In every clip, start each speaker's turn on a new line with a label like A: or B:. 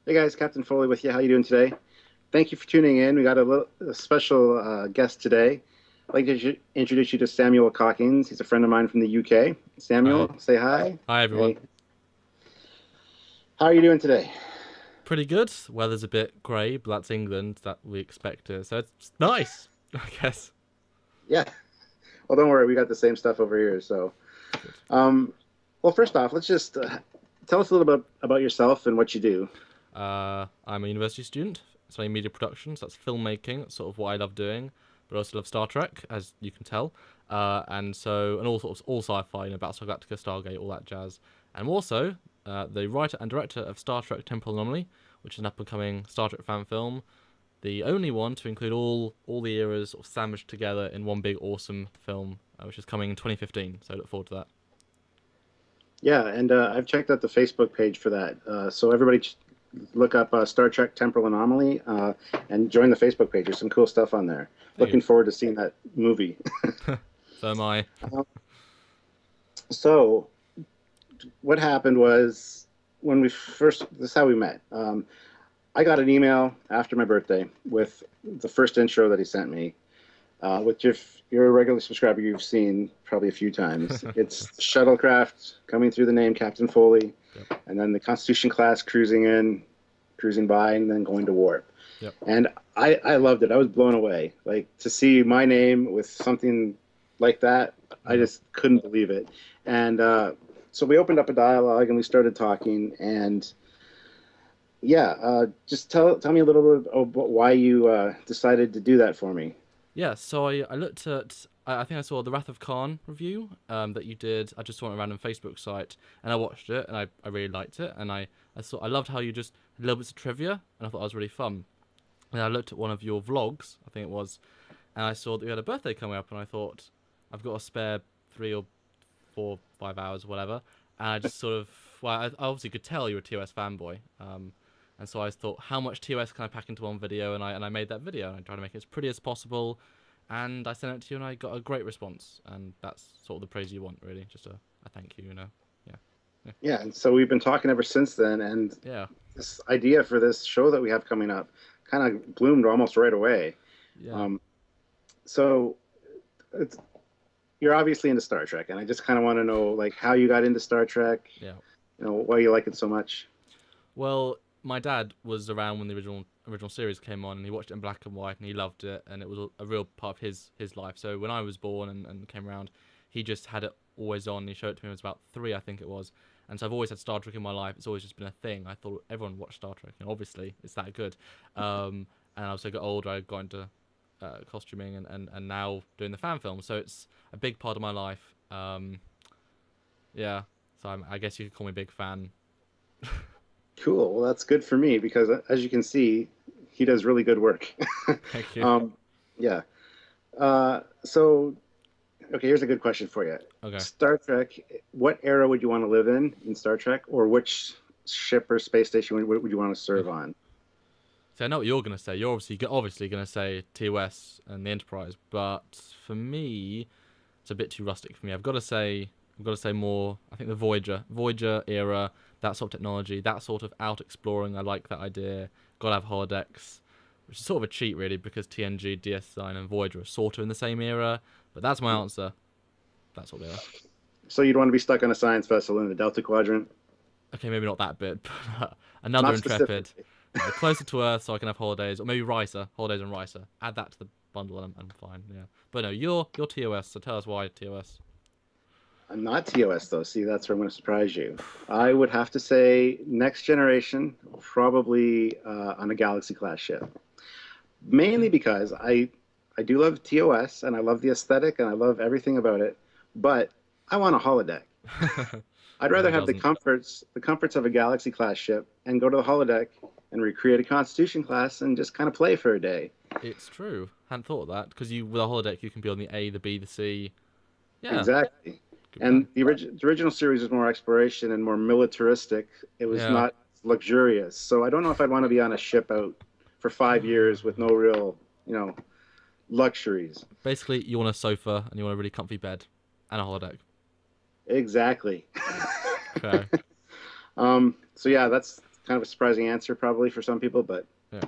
A: Hey guys, Captain Foley with you. How you doing today? Thank you for tuning in. We got a special guest today. I'd like to introduce you to Samuel Calkins. He's a friend of mine from the UK.
B: Hi.
A: Samuel, say hi.
B: Hi, everyone.
A: Hey, how are you doing today?
B: Pretty good. Weather's a bit grey, but that's England. That we expect it. So it's nice, I guess.
A: Yeah. Well, don't worry, we got the same stuff over here. So,
B: Good.
A: um, well, first off, let's just tell us a little bit about yourself and what you do.
B: I'm a university student, studying media productions. That's filmmaking. That's sort of what I love doing. But I also love Star Trek, as you can tell. And all sorts, all sci-fi, Battlestar Galactica, Stargate, all that jazz. And I'm also the writer and director of Star Trek Temporal Anomaly, which is an up-and-coming Star Trek fan film. The only one to include all the eras sort of sandwiched together in one big awesome film, which is coming in 2015. So I look forward to that.
A: Yeah, and I've checked out the Facebook page for that. So everybody look up Star Trek Temporal Anomaly and join the Facebook page. There's some cool stuff on there.
B: Thank you.
A: Looking forward to seeing that movie.
B: So am I.
A: Um, so what happened was when we first, this is how we met. I got an email after my birthday with the first intro that he sent me, which if you're a regular subscriber, you've seen probably a few times. It's shuttlecraft coming through the name Captain Foley,
B: Yep.
A: and then the Constitution class cruising in, cruising by, and then going to warp.
B: Yep.
A: And I loved it. I was blown away. Like to see my name with something like that, I
B: Yep.
A: just couldn't believe it. And so we opened up a dialogue and we started talking. And yeah, just tell me a little bit about why you decided to do that for me.
B: Yeah, so I looked at I think I saw the Wrath of Khan review that you did. I just saw it on a random Facebook site and I watched it and I really liked it and I loved how you just had little bits of trivia and I thought that was really fun. And I looked at one of your vlogs, I think it was, and I saw that you had a birthday coming up and I thought I've got a spare 3 or 4, 5 hours or whatever. And I just sort of I obviously could tell you were a TOS fanboy. And so I thought, how much TOS can I pack into one video? And I made that video and I tried to make it as pretty as possible. And I sent it to you and I got a great response. And that's sort of the praise you want, really. Just a thank you, Yeah. Yeah.
A: Yeah, and so we've been talking ever since then. And
B: Yeah.
A: this idea for this show that we have coming up kind of bloomed almost right away.
B: Yeah.
A: Um, so it's, you're obviously into Star Trek, and I just kind of want to know like how you got into Star Trek,
B: Yeah.
A: why you like it so much.
B: Well, my dad was around when the original series came on, and he watched it in black and white, and he loved it, and it was a real part of his life. So when I was born and came around, he just had it always on. He showed it to me when I was about 3, I think it was. And so I've always had Star Trek in my life. It's always just been a thing. I thought everyone watched Star Trek, and obviously it's that good. And as I got older, I got into costuming and now doing the fan film. So it's a big part of my life. Yeah. So I guess you could call me a big fan.
A: Cool. Well, that's good for me because as you can see, he does really good work.
B: Thank you.
A: um, yeah. So, okay, here's a good question for you.
B: Okay.
A: Star Trek, what era would you want to live in Star Trek, or which ship or space station would you want to serve on?
B: So I know what you're gonna say. You're obviously gonna say TOS and the Enterprise, but for me, it's a bit too rustic for me. I've got to say more. I think the Voyager era, that sort of technology, that sort of out exploring. I like that idea. Got to have holodecks, which is sort of a cheat really because TNG, DS9, and Voyager are sort of in the same era. But that's my answer. That's what they are.
A: So you'd want to be stuck on a science vessel in the Delta Quadrant?
B: Okay, maybe not that bit, but another
A: Not
B: Intrepid.
A: specifically.
B: Closer to Earth so I can have holidays, or maybe Risa, holidays and Risa. Add that to the bundle and I'm fine. Yeah, but no, you're TOS. So tell us why TOS.
A: I'm not TOS though. See, that's where I'm going to surprise you. I would have to say next generation, probably on a Galaxy class ship. Mainly because I do love TOS and I love the aesthetic and I love everything about it, but I want a holodeck. I'd
B: Yeah,
A: rather
B: who
A: have
B: doesn't?
A: the comforts of a Galaxy class ship and go to the holodeck and recreate a Constitution class and just kind of play for a day.
B: It's true. Hadn't thought of that because you with a holodeck you can be on the A, the B, the C. Yeah,
A: Exactly.
B: good
A: And
B: plan.
A: the original series was more exploration and more militaristic. It was
B: Yeah,
A: not luxurious. So I don't know if I'd want to be on a ship out for 5 years with no real, luxuries.
B: basically you want a sofa and you want a really comfy bed and a holodeck.
A: Exactly.
B: Okay.
A: So yeah, that's kind of a surprising answer probably for some people, but
B: Yeah.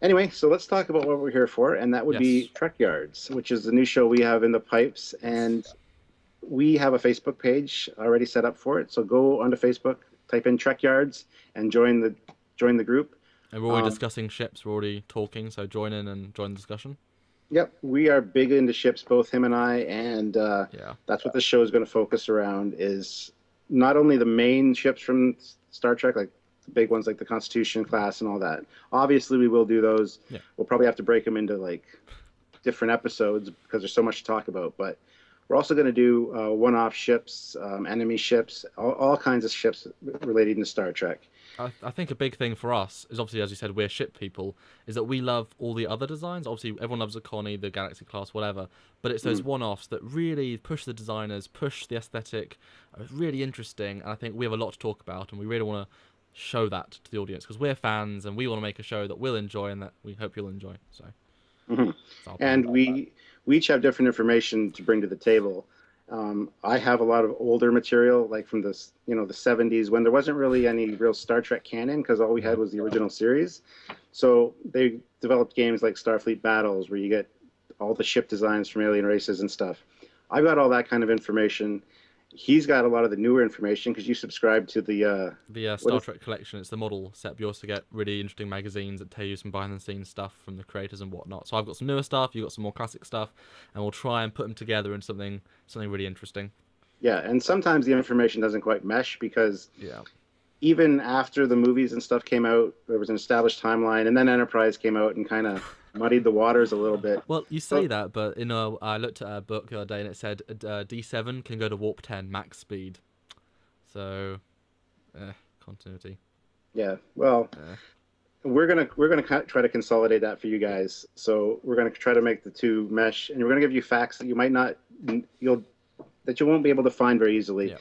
A: anyway, so let's talk about what we're here for, and that would be
B: Yes.
A: Trekyards, which is the new show we have in the pipes, and we have a Facebook page already set up for it. So go onto Facebook, type in Trekyards, and join the group.
B: And we're already discussing ships. We're already talking, so join in and join the discussion.
A: Yep, we are big into ships, both him and I, and
B: Yeah.
A: that's what the show is going to focus around. Is not only the main ships from Star Trek, like the big ones like the Constitution class and all that. Obviously, we will do those.
B: Yeah.
A: We'll probably have to break them into like different episodes because there's so much to talk about. But we're also going to do one-off ships, enemy ships, all kinds of ships relating to Star Trek.
B: I think a big thing for us is obviously, as you said, we're ship people, is that we love all the other designs. Obviously, everyone loves the Connie, the Galaxy class, whatever. But it's those one-offs that really push the designers, push the aesthetic, are really interesting. And I think we have a lot to talk about, and we really want to show that to the audience because we're fans and we want to make a show that we'll enjoy and that we hope you'll enjoy. So,
A: and we each have different information to bring to the table. I have a lot of older material, like from the 70s, when there wasn't really any real Star Trek canon because all we had was the original series. So they developed games like Starfleet Battles, where you get all the ship designs from alien races and stuff. I've got all that kind of information. He's got a lot of the newer information because you subscribe to the
B: Star Trek collection. It's the model set. You also get really interesting magazines that tell you some behind-the-scenes stuff from the creators and whatnot. So I've got some newer stuff. You've got some more classic stuff, and we'll try and put them together in something really interesting.
A: Yeah, and sometimes the information doesn't quite mesh because even after the movies and stuff came out, there was an established timeline, and then Enterprise came out and kind of muddied the waters a little bit.
B: Well, you say that, but I looked at a book the other day and it said D7 can go to warp 10 max speed. So, continuity.
A: Yeah, well, we're gonna try to consolidate that for you guys. So we're gonna try to make the two mesh, and we're gonna give you facts that you might not that you won't be able to find very easily.
B: Yeah.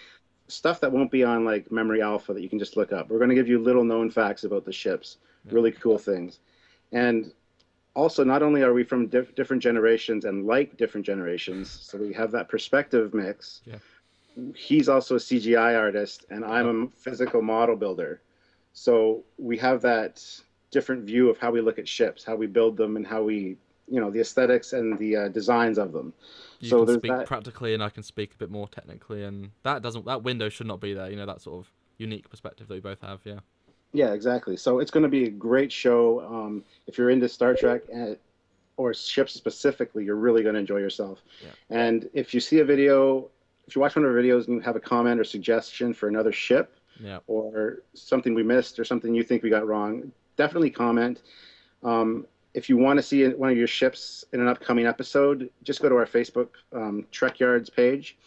A: Stuff that won't be on like Memory Alpha that you can just look up. We're gonna give you little known facts about the ships, really cool things, and also, not only are we from different generations and like different generations, so we have that perspective mix.
B: Yeah.
A: He's also a CGI artist, and I'm a physical model builder. So we have that different view of how we look at ships, how we build them, and how we, the aesthetics and the designs of them.
B: You can speak practically, and I can speak a bit more technically, and that window should not be there. That sort of unique perspective that we both have. Yeah.
A: Yeah, exactly. So it's going to be a great show. If you're into Star Trek or ships specifically, you're really going to enjoy yourself.
B: Yeah.
A: And if you see a video, if you watch one of our videos and you have a comment or suggestion for another ship or something we missed or something you think we got wrong, definitely comment. If you want to see one of your ships in an upcoming episode, just go to our Facebook Trekyards page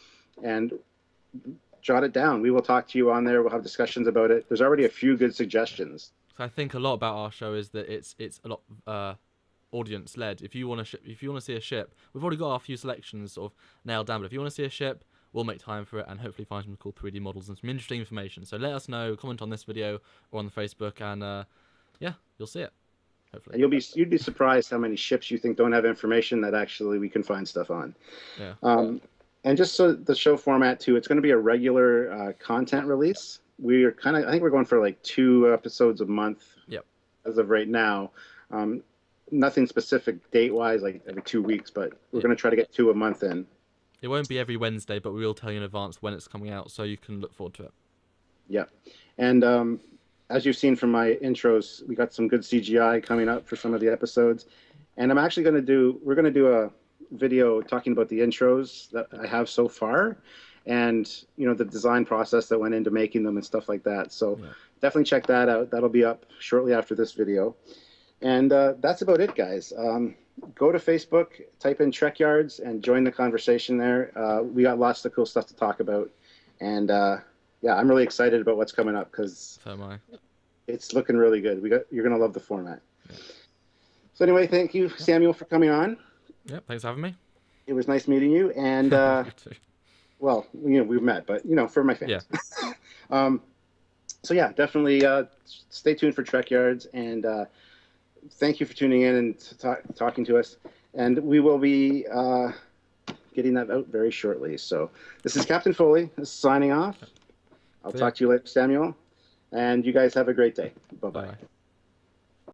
A: and jot it down. We will talk to you on there. We'll have discussions about it. There's already a few good suggestions.
B: So I think a lot about our show is that it's a lot audience led. If you want to see a ship, we've already got our few selections sort of nailed down. But if you want to see a ship, we'll make time for it and hopefully find some cool 3D models and some interesting information. So let us know. Comment on this video or on the Facebook, and you'll see it. Hopefully.
A: And you'd be surprised how many ships you think don't have information that actually we can find stuff on.
B: Yeah.
A: And just so the show format too, it's going to be a regular content release. I think we're going for like 2 episodes a month.
B: Yep.
A: As of right now. Nothing specific date-wise, like every 2 weeks, but we're going to try to get 2 a month in.
B: It won't be every Wednesday, but we will tell you in advance when it's coming out, so you can look forward to it.
A: Yeah. And as you've seen from my intros, we got some good CGI coming up for some of the episodes. And I'm actually we're going to do a video talking about the intros that I have so far and the design process that went into making them and stuff like that. So definitely check that out. That'll be up shortly after this video. And that's about it, guys. Go to Facebook, type in Trekyards, and join the conversation there. We got lots of cool stuff to talk about. And I'm really excited about what's coming up because
B: so am I.
A: It's looking really good. You're going to love the format. Yeah. So anyway, thank you, Samuel, for coming on.
B: Yeah, thanks for having me.
A: It was nice meeting you. And, well, we've met, but, for my fans.
B: Yeah.
A: So, yeah, definitely stay tuned for Trekyards. And thank you for tuning in and talking to us. And we will be getting that out very shortly. So this is Captain Foley signing off. I'll talk to you later, Samuel. And you guys have a great day. Bye-bye.
B: Bye.